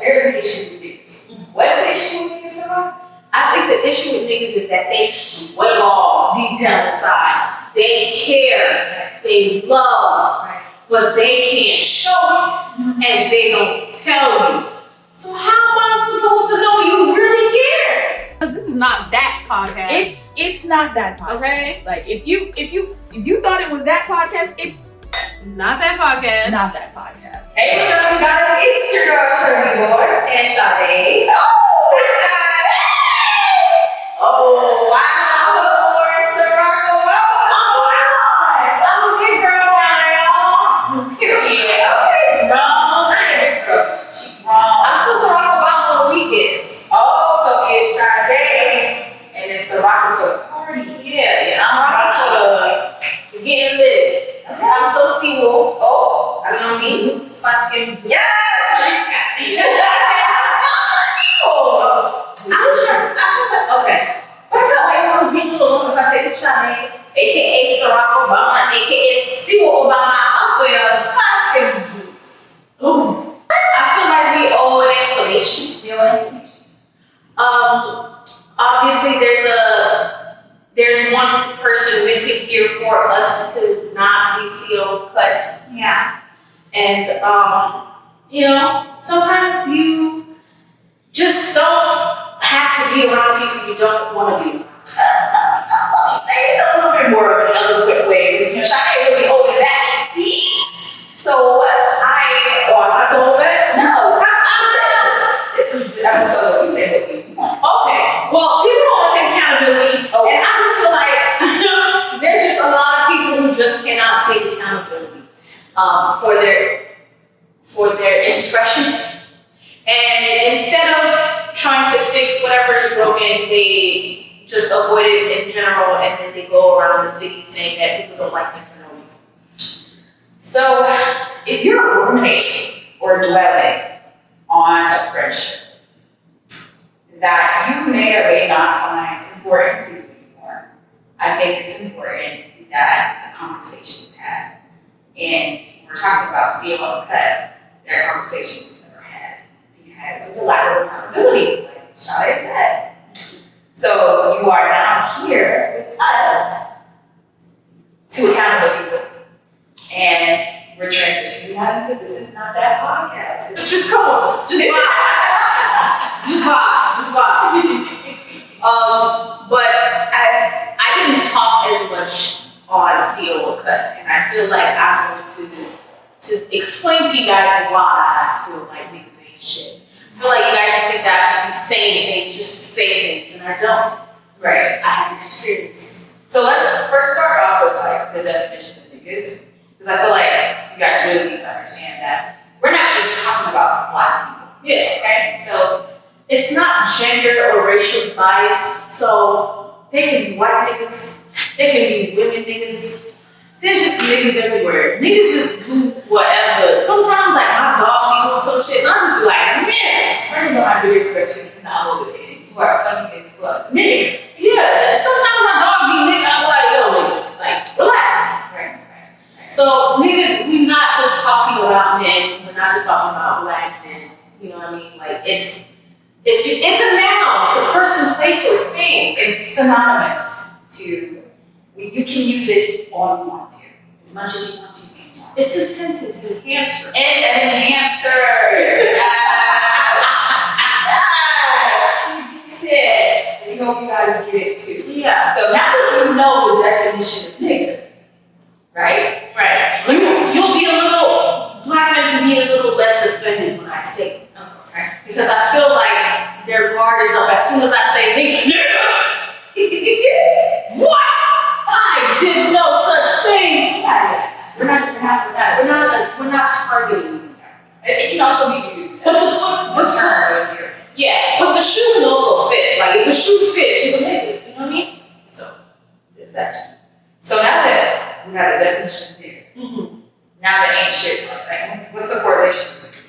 there's an issue with niggas. What's the issue with niggas, Ciroc? I think the issue with niggas is that they sweat all deep down inside. They care, they love, but they can't show it, and they don't tell you. So how am I supposed to know you really care? This is not that podcast. It's not that podcast. Okay. Like if you thought it was that podcast, it's Not that podcast. not that podcast. Hey, what's up, you guys? It's your girl, Shirley and Sade. Oh, wow. Cirocobama. I'm a big girl now, y'all. Period. Okay. No, not a big girl. She wrong. I'm still Cirocobama on the weekends. Oh, so it's Sade and then Ciroc is for the party. Yeah. Ciroc's for the getting lit. I'm still single. Oh, that's on me. My skin. Yes! Okay. But I feel like I'm being a little lost if I say this Sade, aka Cirocobama, aka Cirocobama, up with fucking boots. Ooh. I feel like we owe an explanation. Obviously there's one person missing here for us to not be CO cut. Yeah. And sometimes you just don't have to be around people you don't want to be around. Say it a little bit more in another quick way, because Sade really holding back and sees. So I'm not to hold back? No. This is the episode we said that we want. Okay. Well, people don't want to take accountability. Oh. And I just feel like there's just a lot of people who just cannot take accountability for their indiscretions. And instead of trying to fix whatever is broken, they just avoid it in general, and then they go around the city saying that people don't like them for no reason. So, if you're ruminating or dwelling on a friendship that you may or may not find important to you anymore, I think it's important that a conversation is had. And we're talking about Uncut. That conversation was never had because of the lack of accountability, like Shirley said. So you are now here with us to accountable people. And we're transitioning out into This Is Not That podcast. Just come on, just vibe. Just vibe. But I didn't talk as much on Uncut, and I feel like I'm going to explain to you guys why I feel like niggas ain't shit. I feel like you guys just think that I just be saying things just to say things, and I don't. Right. I have experience. So let's first start off with like the definition of niggas, because I feel like you guys really need to understand that we're not just talking about black people. Yeah. Okay. So it's not gender or racial bias. So they can be white niggas, they can be women niggas. There's just niggas everywhere. Niggas just do whatever. Sometimes like my dog be doing some shit, and I'll just be like, man. First of all, I do your correction, and I'll look at it. You are funny as fuck. Nigga. Yeah. Sometimes my dog be nigga, I'm like, yo, nigga, like, relax. Right. So, nigga, we're not just talking about men. We're not just talking about black men. You know what I mean? Like, it's a noun. It's a person, place, or thing. It's synonymous to. You can use it all you want to, as much as you want to. It's a sentence enhancer. An enhancer. She gets it. We hope you guys get it too. Yeah. So now that you know the definition of nigga, right? Right. You'll be a little, black men can be a little less offended when I say it. Okay. Because I feel like their guard is up as soon as I say nigga. What? I did no such thing. We're not targeting you. It can also be used. But the term, yeah. But the shoe can also fit. Like if the shoe fits, you can make it. You know what I mean? So there's that. So now that we have the definition here, now that ain't shit. Like, what's the correlation between the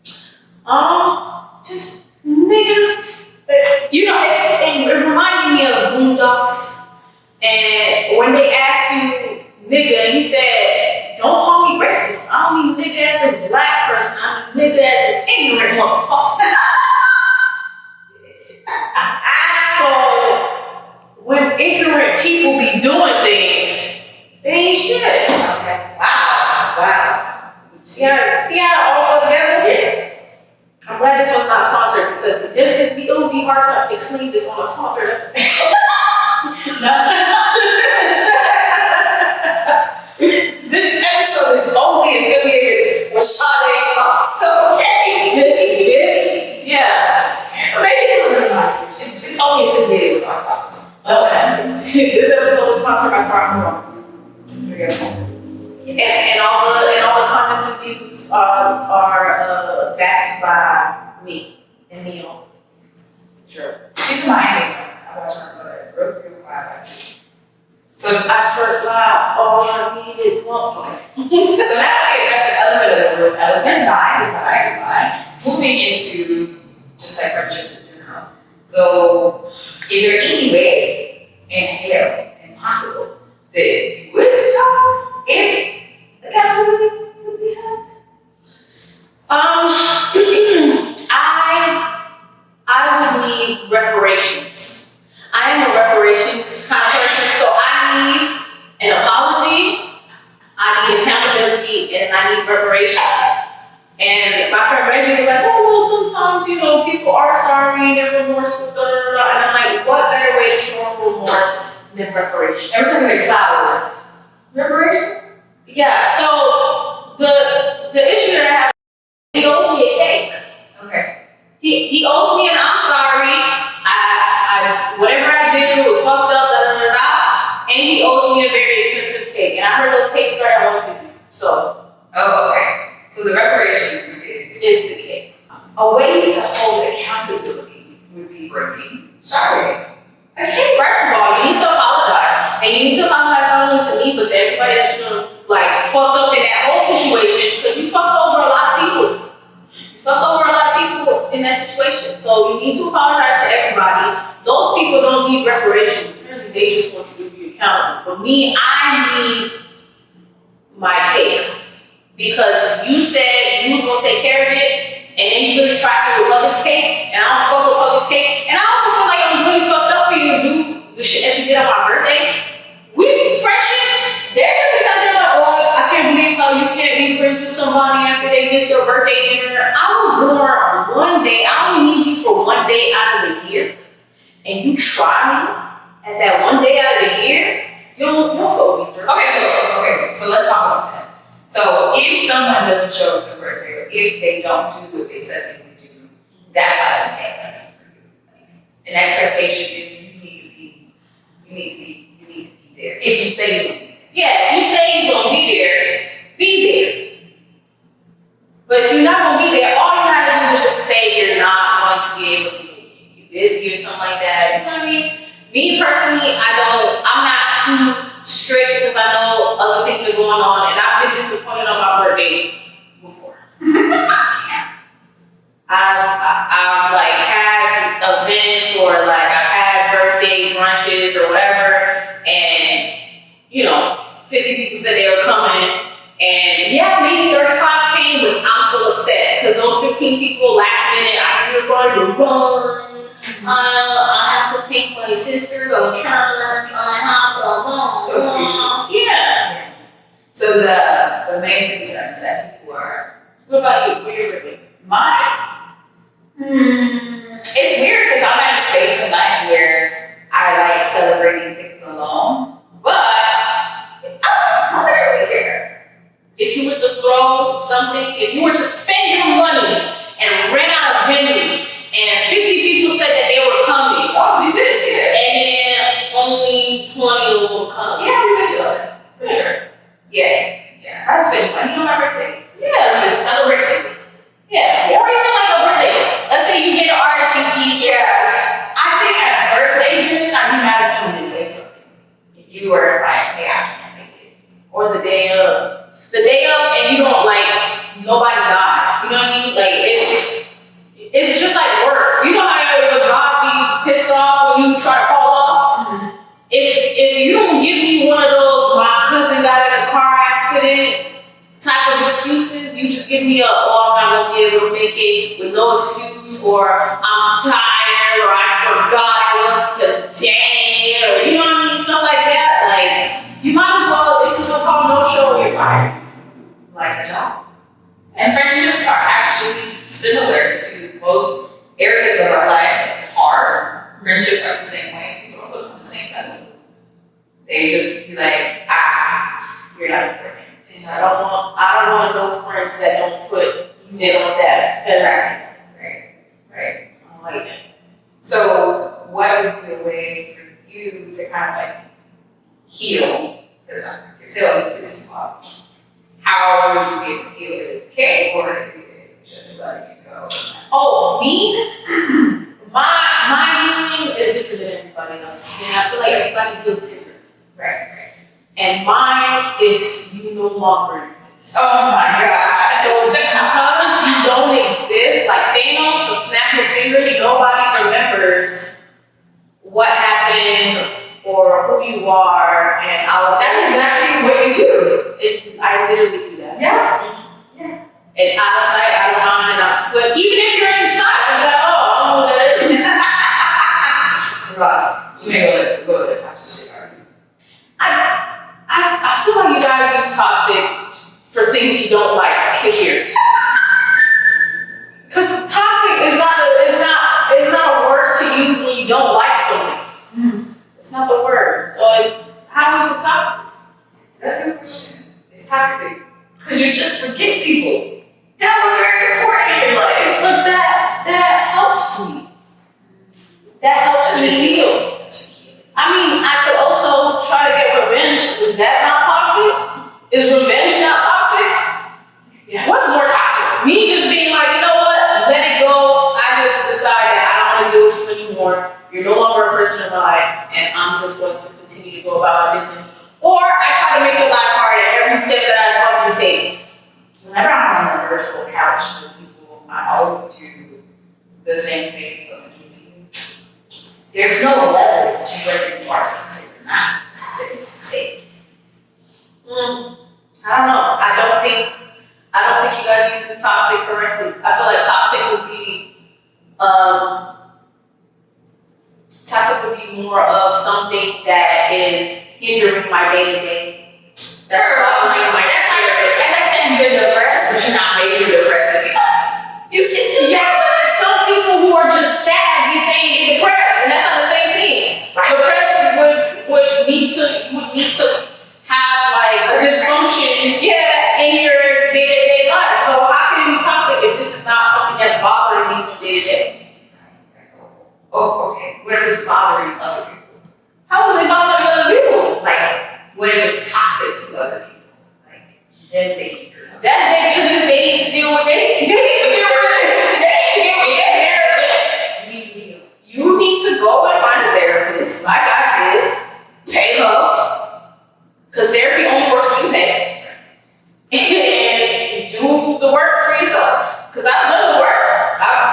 two? Just niggas. You know, it reminds me of Boondocks. And when they asked you, nigga, he said, don't call me racist. I don't mean nigga as a black person. I mean nigga as an ignorant motherfucker. explain this on a sponsored episode. This episode is only affiliated with Sade's thoughts, okay? Maybe It's only affiliated with our thoughts. no one else's. This episode is sponsored by Cirocobama. And all the comments and views are backed by me and Neil. Sure. She's reminding me. I watched her go to Road 305. So I swear, wow, all I needed was okay. So now we address the elephant of the room. Elephant, goodbye. Moving into just like friendships in general. So, is there any way in hell and possible that you would talk if accountability would be held? I would need reparations. I am a reparations kind of person, so I need an apology, I need accountability, and I need reparations. And my friend Reggie was like, oh, well, sometimes, people are sorry, they're remorseful, blah, blah, blah. And I'm like, what better way to show remorse than reparations? Ever something like flowers? Reparations? Yeah, so the issue that I have, he owes me a cake. Okay. He owes me an I'm sorry. Whatever I did was fucked up, and he owes me a very expensive cake. And I heard those cakes start at $150. So. Oh, okay. So the reparations is the cake. A way to hold accountability would be breaking. Sorry. Okay, first of all, you need to apologize. And you need to apologize not only to me, but to everybody that fucked up in that whole situation, because you fucked over a lot of people. In that situation. So you need to apologize to everybody. Those people don't need reparations. Really, they just want you to be accountable. But me, I need my cake. Because you said you was gonna take care of it, and then you really tried me with Public's cake, and I don't fuck with Public's cake. And I also feel like it was really fucked up for you to do the shit that you did on my birthday. We friendships, there's a thing out there like, oh, I can't believe how you can't be friends with somebody after they miss your birthday dinner. I was born one day. I only need you for one day out of the year. And you try me at that one day out of the year, you'll fuck me through. Okay, so let's talk about that. So if someone doesn't show up to their birthday, or if they don't do what they said they would do, that's how it ends for you. An expectation is you need to be there. If you say you'll be there. Yeah, if you say you're gonna be there, be there. But if you're not gonna be there, all you gotta do is just say you're not going to be able to make it. You're busy or something like that. You know what I mean? Me personally, I'm not too strict because I know other things are going on, and I've been disappointed on my birthday before. I've had events or I've had birthday brunches or whatever, and 50 people said they were coming, and maybe 35 came, but I'm still upset because those 15 people last minute, I knew they were going to run. I have to take my sister to church. I have to run. So excuses. Yeah. So the main concern is that people are. What about you? What are your birthday? Mine? It's weird because I'm at a space in life where I like celebrating things alone, but I don't really care. If you were to throw something, if you were to spend your money and rent out a venue, and 50 people said that they were coming, I'll be busy. and then only 20 will come. Yeah, I'll be busy for sure. Yeah. I spend money on my birthday. Yeah. I'm gonna celebrate with me. Yeah. Or even a birthday. Let's say you get an RSVP. Yeah. I think at birthday dinner time, you matter someone to say something. If you were like, hey, I can't make it. Or the day of. The day of, and you don't nobody died. You know what I mean? It's just like work. You know how your job be pissed off when you try to call off? Mm-hmm. If you don't give me one of those, my cousin got in a car accident type of excuses, you just give me I'm not gonna be able to make it with no excuse, or I'm tired, or I forgot it was today, or you know what I mean? Stuff like that. You might as well, it's gonna call no show when you're fired. Like a job. And friendships are actually similar to most areas of our life. It's hard. Friendships are the same way. People don't put them on the same pedestal. They just be like, you're not important. And I don't want no friends that don't put you on that pedestal. Right. I don't like that. So what would be a way for you to kind of like heal? Because I can tell you this off. How would you be able to heal? Is it okay or is it just letting it go? Oh, me? My healing is different than everybody else's. And I feel like everybody feels different. Right. And mine is you no longer exist. Oh my gosh. So because you don't exist, like Thanos, so snap your fingers, nobody remembers what happened or who you are, and That's exactly what you do. I literally do that. Yeah. And out of sight, out of mind, but even if you're inside, I'm like, oh, I don't know what that is. So you may go to the toxic shit, are you? I feel like you guys use toxic for things you don't like to hear. Because toxic is not a word to use when you don't like something. Mm-hmm. It's not the word. So how is it toxic? That's a good question. It's toxic because you just forget people that were very important in life. But that helps me. That helps me heal. I mean, I could also try to get revenge. Is that not toxic? Is revenge not toxic? Yeah. What's more toxic? Me just being like, you know what? Let it go. I just decided that I don't want to deal with you anymore. You're no longer a person in my life, and I'm just going to continue to go about my business. Or I try to make your life hard at every step that I fucking take. Whenever I'm on a virtual couch with people, I always do the same thing but with you. There's no levels to whether you are toxic or not. Toxic. I don't know. I don't think you gotta use the toxic correctly. I feel like toxic would be more of something that is hindering my day to day. That's bothering my spirit. That's like saying you're depressed, but you're not major depressing. Yeah, but some people who are just sad be saying they're depressed, and that's not the same thing. Right. Depression would need to have like a dysfunction, in your day-to-day life. So how can it be toxic if this is not something that's bothering me from day to day? Oh, okay. What if it's bothering other people? How is it bothering other people? Like, what if it's toxic to other people? Like, them thinking you're not. That's their business. They need to deal with it. They need to deal with it. They need to deal with their therapist. You need to go and find a therapist, like I did. Pay her. Because therapy only works when you pay. And do the work for yourself. Because I've done the work.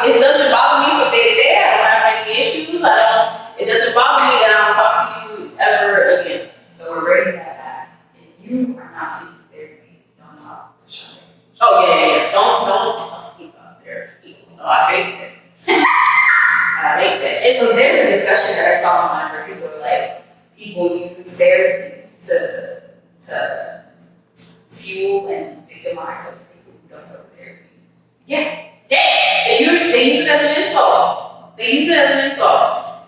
It doesn't bother me from day to day. I don't have any issues. It doesn't bother me that I don't talk to you ever again. So we're rating that back. If you are not seeking therapy, don't talk to Shirley. Oh yeah. Don't talk about therapy. No, I hate that. I hate that. And so there's a discussion that I saw online where people were like, people use therapy to fuel and victimize other people who don't go to therapy. Yeah. They use it as an insult.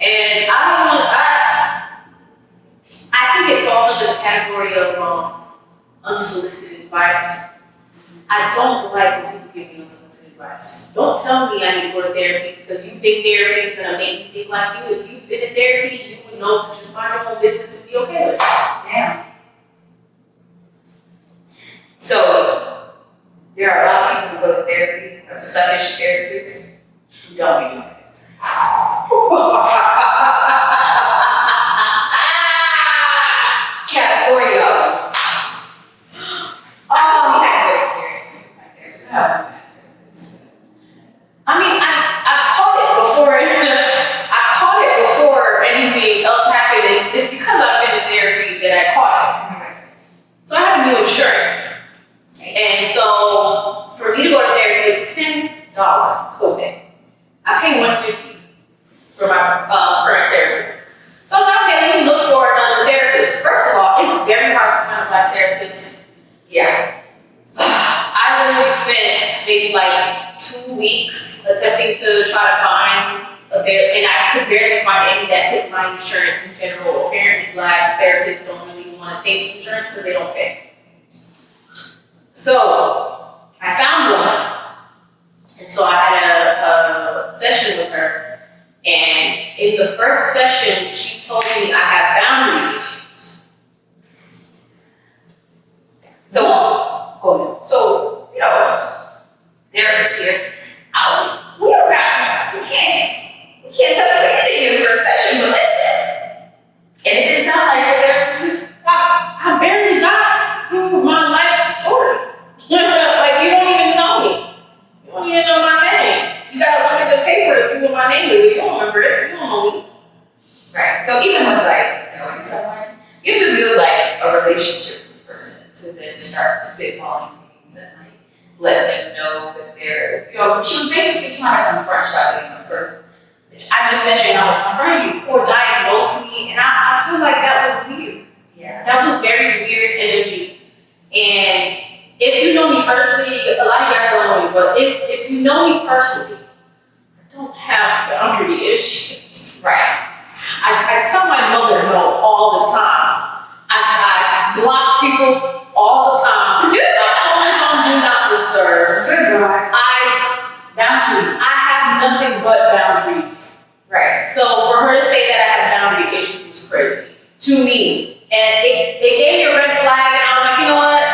And I think it falls under the category of unsolicited advice. I don't like when people give me unsolicited advice. Don't tell me I need to go to therapy because you think therapy is going to make me think like you. If you've been in therapy, you would know to just mind your own business and be okay with it. Damn. So there are a lot of people who go to therapy who are suckish therapists who don't even know it. She got a story though. I had a good experience with my therapist. I mean, I caught it before anything else happened. And it's because I've been in therapy that I caught it. So I have new insurance. And so for me to go to therapy is $10 copay. I pay $150 for my current therapist. So I was like, okay, let me look for another therapist. First of all, it's very hard to find a black therapist. Yeah. I literally spent maybe like 2 weeks attempting to try to find and I could barely find any that took my insurance in general. Apparently, Black therapists don't really want to take insurance because they don't pay. So I found one, and so I had a session with her. And in the first session, she told me I have boundary issues. So, you know, therapists here, we can't tell you anything in the first session, but listen. And it didn't sound like the therapist. I barely got through my life story. Like, you don't even know me. You don't even know my name. You gotta look at the paper to see what my name is. You don't remember it. You don't know me. Right. So even with like knowing someone, you have to build like a relationship with the person to then start spitballing things and like let them know that they're, you know, she was basically trying to confront Shirley at first. I just mentioned I would confront you or diagnose me, and I feel like that was weird. Yeah. That was very weird energy. And if you know me personally, a lot of you guys don't know me, but if you know me personally, I don't have boundary issues. Right. I tell my mother no all the time. I block people all the time. My phone is on do not disturb. Good God. Boundaries. I have nothing but boundaries. Right. So for her to say that I have boundary issues is crazy to me. And it gave me a red flag, and I was like, you know what?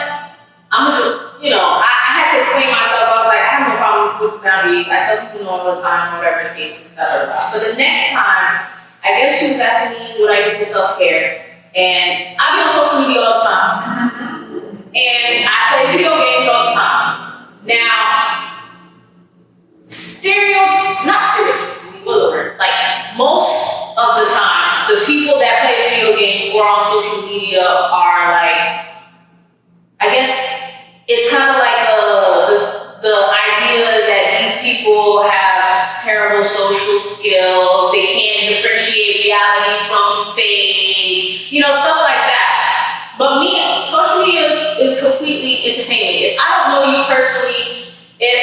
I'm gonna just, you know, I had to explain myself. I was like, I have no problem with boundaries. I tell people no all the time, whatever the case is, da da da. But the next time, I guess she was asking me what I do for self-care. And I be on social media all the time. And I play video games all the time. Now, not stereotypically, whatever. Like, most of the time, the people that play video games or on social media are like, I guess it's kind of like the idea is that these people have terrible social skills, they can't differentiate reality from fake, you know, stuff like that. But me, social media is completely entertainment. If I don't know you personally, and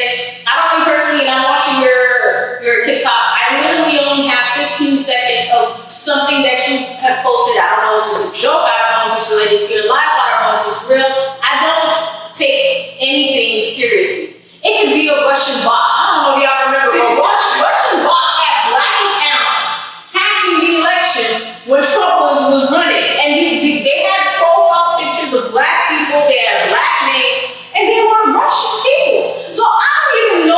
I'm watching your TikTok, I literally only have 15 seconds of something that you have posted. I don't know if it's a joke, I don't know if it's related to your life, I don't know if it's real. I don't take anything seriously. It could be a Russian bot. I don't know if y'all remember, but Russian bots had Black accounts hacking the election when Trump was running. And they had profile pictures of Black people, they had Black names, and they were Russian people. So I don't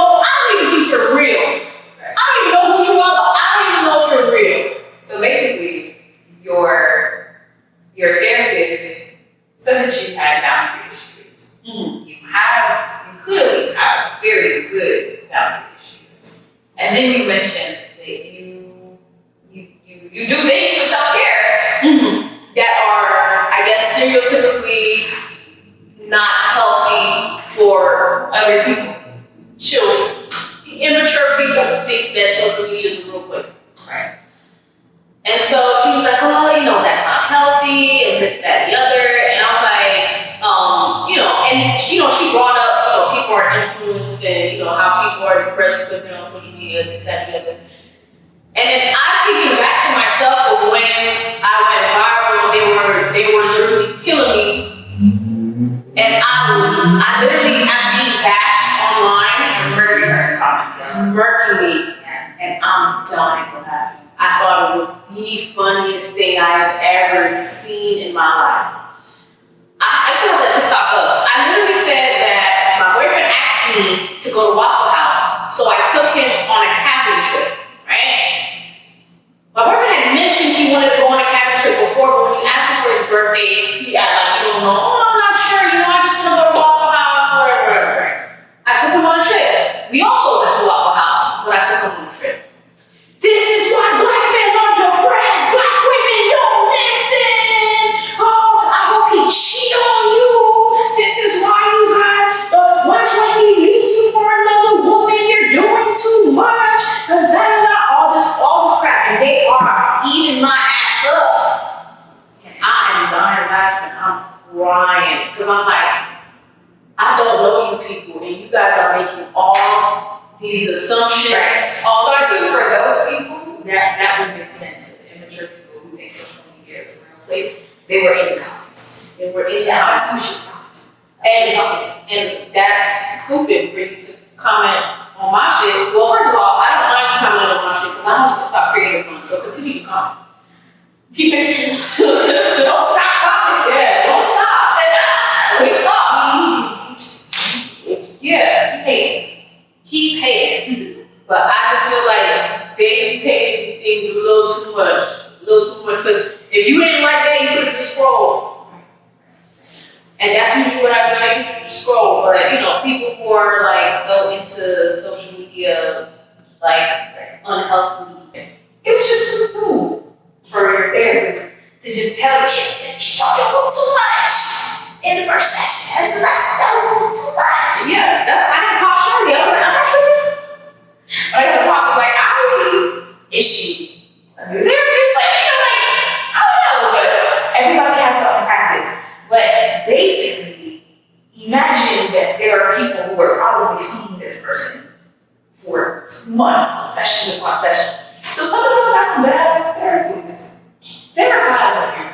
even think you're real. I don't even know who you are, but I don't even know if you're real. So basically, your therapist said that you had boundary issues. Mm-hmm. You clearly have very good boundary issues. And then you mentioned that you do things for self-care that are, I guess, stereotypically not healthy for other people. Children, immature people who think that social media is a real place. Right. And so she was like, oh, you know, that's not healthy, and this, that, and the other. And I was like, you know, and she brought up, you know, people are influenced and, you know, how people are depressed because they're on social media, this, that, and the other. And if I think back to myself of when I went viral, they were literally killing me. And I literally am being bashed online, Murking her in comments, murking me, and I'm dying laughing. I thought it was the funniest thing I have ever seen in my life. I still have that TikTok up. I literally said that my boyfriend asked me to go to Waffle House, so I took him on a cabin trip, right? My boyfriend had mentioned he wanted to go on a cabin trip before, but when you asked him for his birthday, he acted like he don't know. Oh, I'm not sure, you know, I just want to go to Waffle House, whatever. I took him on a trip. We also went to Waffle House, but I took him on a trip. This is why Black men are depressed. Black women don't listen. Oh, I hope he cheat on you. This is why you got, watch when he leaves you for another woman. You're doing too much. All this crap. And they are eating my ass up. And I am dying laughing. assumptions. So I think for those people, That would make sense. For the immature people who think social media is a real place, they were in the comments. they were in the That's house. who she was talking to. And that's stupid for you to comment on my shit. Well, first of all, I don't mind you commenting on my shit because I'm on the TikTok creator fund, so continue to comment. Don't stop commenting. Yeah, don't stop. We stop. Yeah, keep hating. But I just feel like they take things a little too much. Because if you didn't like that, you could have just scrolled. And that's usually what I've done. I usually just scroll. But people who are like so into social media, like unhealthy. It was just too soon for your therapist to just tell you that she talked a little too much in the first session. So that was a little too much. Yeah, I had to call Shirley. I was like, I'm not sure. But the pop was like, is she a new therapist? Like, I don't know, but everybody has their own practice. But basically, imagine that there are people who are probably seeing this person for months, sessions upon sessions. So some of them got some badass therapists. Therapizing you.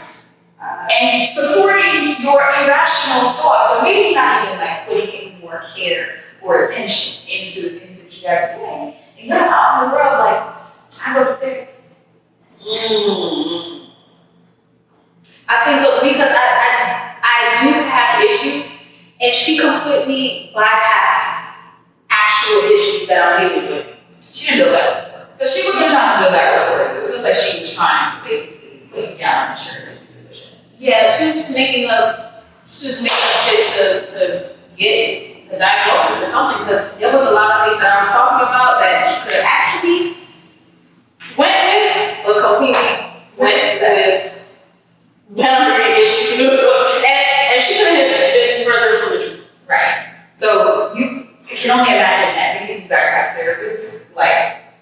And supporting your irrational thoughts, or maybe not even like putting any more care or attention into the things that you guys are saying. And you're out in the world like, I go to therapy. I think so because I do have issues, and she completely bypassed actual issues that I'm dealing with. She didn't build that rapport. So she wasn't trying to build that rapport. It feels like she was trying to basically put you down on insurance and provision. Yeah, she was just making up shit to get the diagnosis or something, because there was a lot of things that I was talking about that she could have actually went with, but completely went with boundary issues. And she could have been further from the truth. Right. So I can only imagine that many of you guys have therapists like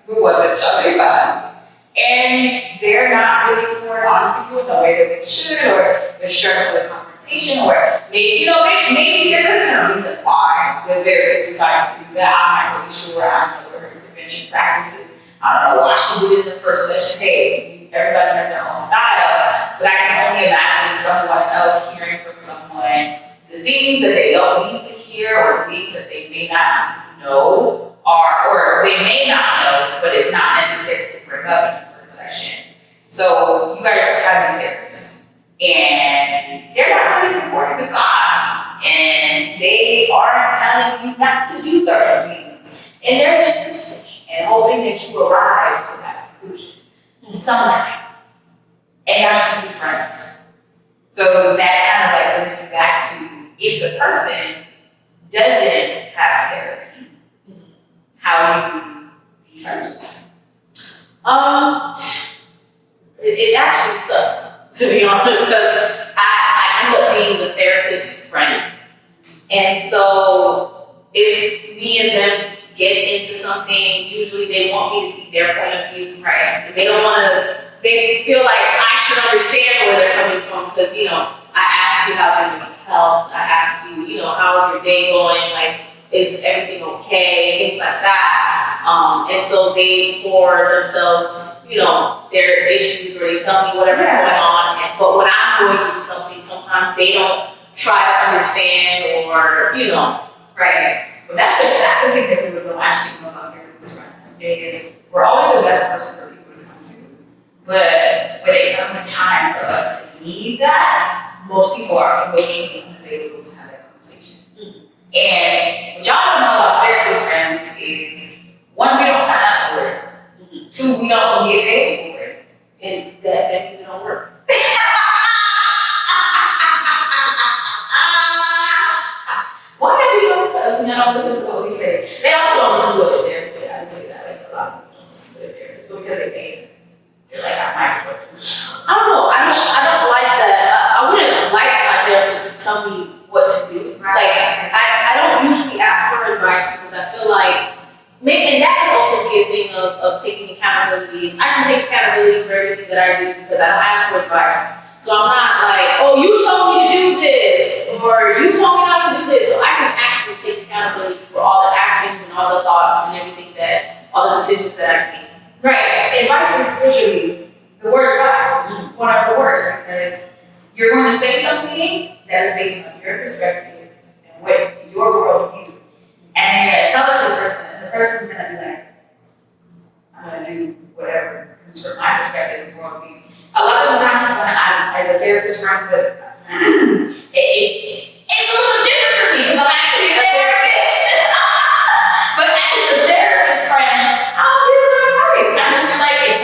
the one that Shirley found. And they're not really pouring onto you in the way that they should, or they're struggling with confrontation, or maybe there could have been a reason why the therapist decided to do that. I'm not really sure. I don't know what her intervention practices. I don't know why she did it in the first session. Hey, everybody has their own style, but I can only imagine someone else hearing from someone the things that they don't need to hear, or the things that they may not know, or they may not know, but it's not necessary to bring up in the first session. So you guys have these therapists, and they're not really supporting the cause, and they aren't telling you not to do certain things, and they're just listening and hoping that you arrive to that conclusion sometime, and you're trying to be friends. So that kind of like brings me back to, if the person doesn't have therapy, how do you be friends with them? It actually sucks, to be honest, because I end up being the therapist's friend. And so if me and them get into something, usually they want me to see their point of view. Right. And they don't want to, they feel like I should understand where they're coming from, because, I asked you how's your mental health, I asked you, how's your day going, like, is everything okay, things like that. And so they pour themselves, their issues, or they tell me whatever's going on. But when I'm going through something, sometimes they don't try to understand, or, Right. But that's the thing that we would actually know about therapist friends is we're always the best person for people to come to. But when it comes time for us to need that, most people are emotionally unavailable to have that conversation. And what y'all don't know about therapist friends is, one, we don't sign up for it. Two, we don't get paid for it. and that means it don't work. Why do you go to us and they don't listen to what we say? They also don't listen to what their therapist say. I would say that, like, a lot of people don't listen to their therapist, but because they pay them. They're like, our mic's working. I don't know. I don't like that. I wouldn't like my therapist to tell me what to do. Right. Like, I don't usually ask for advice, because I feel like, and that can also be a thing of taking accountability. I can take accountability for everything that I do because I don't ask for advice. So I'm not like, oh, you told me to do this, or you told me not to do this. So I can actually take accountability for all the actions and all the thoughts and everything that decisions that I made. Right. Advice is usually the worst advice. It's one of the worst because you're going to say something that is based on your perspective and what your worldview. And you're going to tell it to the person, and the person's going to be like, I'm going to do whatever comes from my perspective and worldview. A lot of the times when as a therapist friend, but it's a little different for me because I'm actually a therapist. But as a therapist friend, I'll give them advice. I just feel like it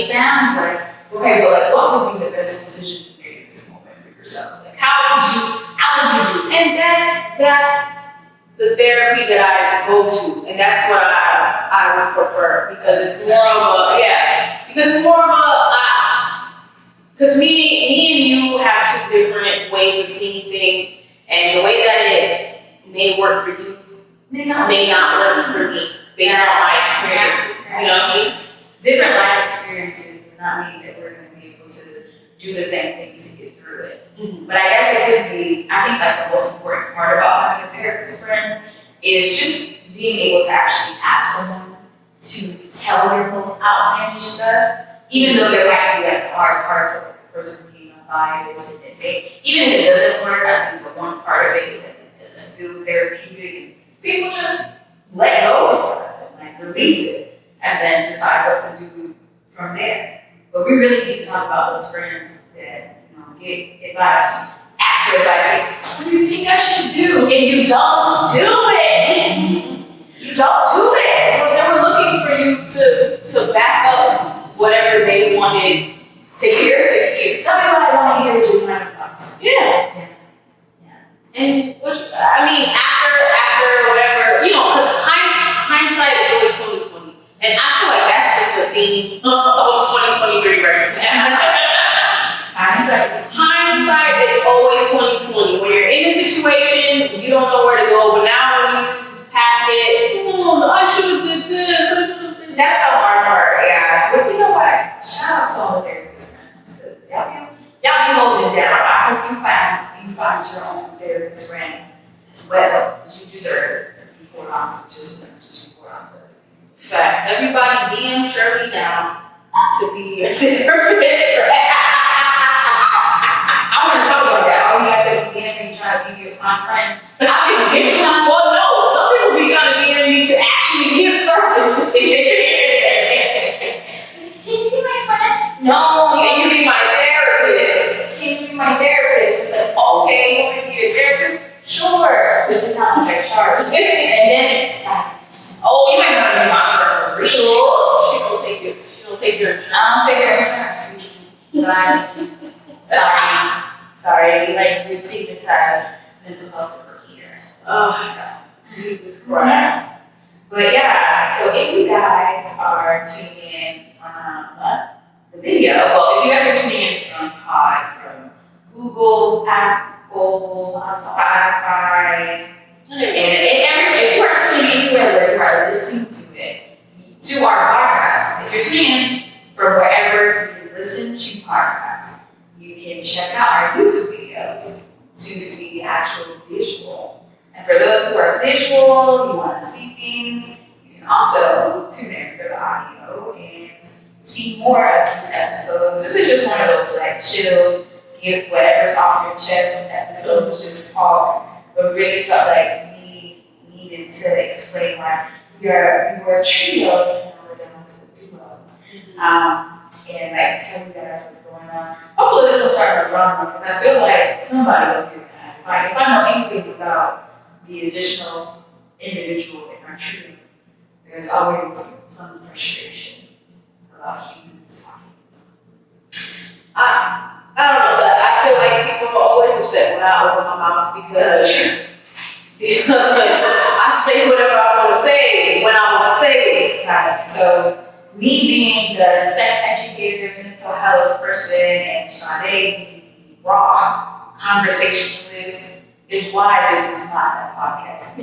sounds like, okay, well, like, what would be the best decision to make at this moment for yourself? Like, how would you do this? And that's the therapy that I go to, and that's what I would prefer because it's more of a because me and you have two different ways of seeing things, and the way that it may work for you may not work for me based on my experiences. You know what I mean? Different life experiences does not mean that we're going to be able to do the same things to get through it. Mm-hmm. But I guess it could be, I think like the most important part about having a therapist friend is just being able to actually have someone to tell your most outlandish stuff, even though there might be like hard parts of the person being unbiased and even if it doesn't work, I think the one part of it is that it does feel therapeutic and people just let go of stuff and like release it and then decide what to do from there. But we really need to talk about those friends that, get advice, ask for advice. What do you think I should do? And you don't do it. You don't do it. So they were looking for you to back up whatever they wanted to hear. Tell me what I want to hear, which is my thoughts. Yeah. And after whatever, because hindsight is always 2020. And I feel like that's just the theme of 2023 right now. Hindsight is always 2020. When you're in a situation, you don't know where to go. But now when you pass it, I should have did this. That's the hard part, yeah. But you know what? Shout out to all the therapists friends. Y'all be holding it down. I hope you find your own therapist friend as well. Because you deserve to be poured on some just report on them. Facts. Everybody DM Shirley now to be your therapist friend. I want to talk about that. Oh, you guys are DMing trying to be my friend. Well, no, some people be trying to DM me to actually get service. Can you be my friend? No, can you be my therapist? Can you be my therapist? It's like, okay, you want me to be your therapist? Sure. This is how much I charge. And then silence. Oh, you might want to be my friend for real. Sure. She don't take your insurance. I don't take your insurance. Sorry, we like destigmatize mental health over here. Oh, Jesus Christ. But yeah, so if you guys are tuning in from the video, well, if you guys are tuning in from Google, Apple, Spotify, and if you are tuning in where you are listening to it, to our podcast, if you're tuning in from wherever you can listen to podcasts, you can check out our YouTube videos to see the actual visual. And for those who are visual, you want to see things, you can also tune in for the audio and see more of these episodes. This is just one of those like chill, get whatever's off your chest episodes, just talk. But we really felt like we needed to explain why we were a trio and now we're down to a duo. And like tell you guys what's going on. Hopefully this will start to run because I feel like somebody will get mad. Like if I know anything about the additional individual in our trio, there's always some frustration about humans talking. I don't know, but I feel like people are always upset when I open my mouth because I say whatever I want to say when I want to say it. Right. So me being the sex educator, mental health person, and Sade being the raw conversationalist is why this is not a podcast.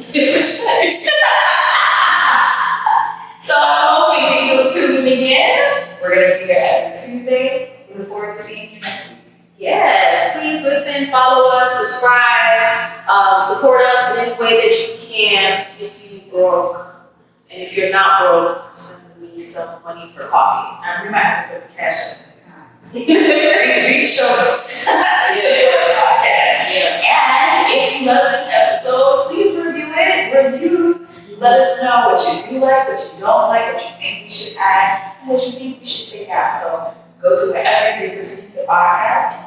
So I'm hoping that you'll tune in again. We're going to be here every Tuesday. We look forward to seeing you next week. Yes, please listen, follow us, subscribe, support us in any way that you can if you broke and And if you're not broke, send me some money for coffee. And we might have to put the cash up in the comments. Read the show notes. Yeah. And if you love this episode, please review it. Reviews. Let us know what you do like, what you don't like, what you think we should add, and what you think we should take out. So go to wherever you're listening to podcasts and